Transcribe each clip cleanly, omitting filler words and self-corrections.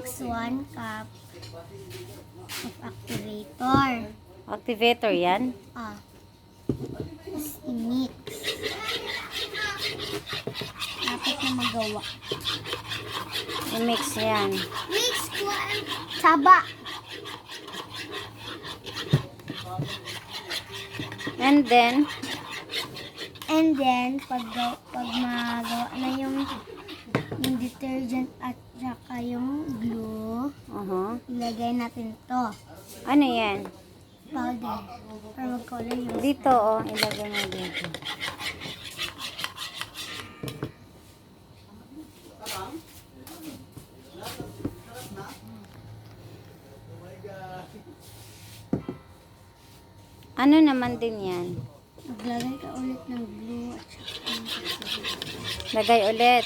mix 1 cup of activator. Activator yan? Tapos i-mix. Dapat na magawa. I-mix yan. Mix 1 taba. And then, pag magawa na yung detergent at saka yung glue, ilagay natin to. ano yan? Powder. Para mag-color yung Dito, oh. Ilagay mo dito. Ano naman din yan? Maglagay ka ulit ng glue at saka Lagay ulit.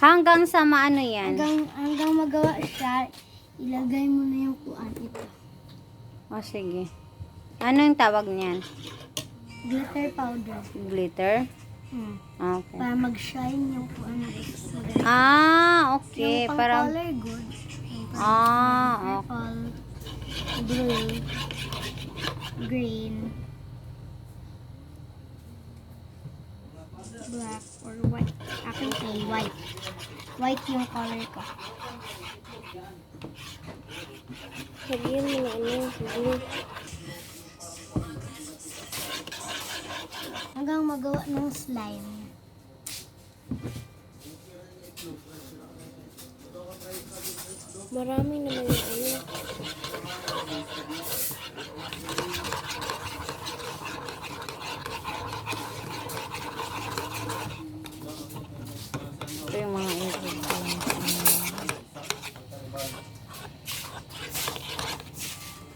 Hanggang sa maano yan? hanggang magawa siya, ilagay mo na yung kuan ito. O, sige. Ano yung tawag niyan? Glitter powder. Glitter? Okay. Para mag-shine yung kuan na ito. Okay. Yung Para pang-color good. okay. Purple, blue, green, black, or white. Akin ay white. White yung color ko. Sabihin mo na ano yung blue. Hanggang magawa ng slime. Marami naman yung ano. Ito yung mga ingredients.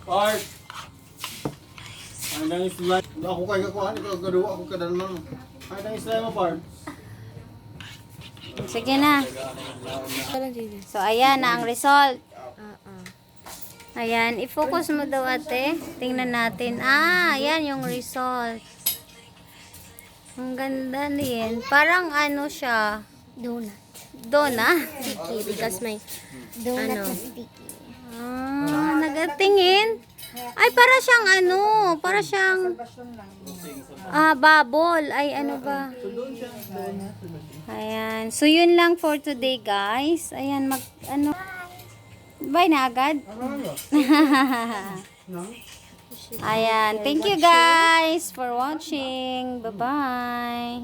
Part. Ay nang slime. Ako kay kakuan ikaw gaduwa ako kadalman. Ay nang slime mo part. Sige na. So, ayan na ang result. Ayan, i-focus mo daw ate. Tingnan natin. Ayan yung result. Ang ganda din. Parang ano siya. Donut. Donut? Sticky because may donut na sticky. Nagatingin. Ay, para siyang ano. Para siyang bubble. Ay, ano ba? Ayan. So, yun lang for today, guys. Ayan, bye na agad. Ayan. Thank you, guys, for watching. Bye-bye.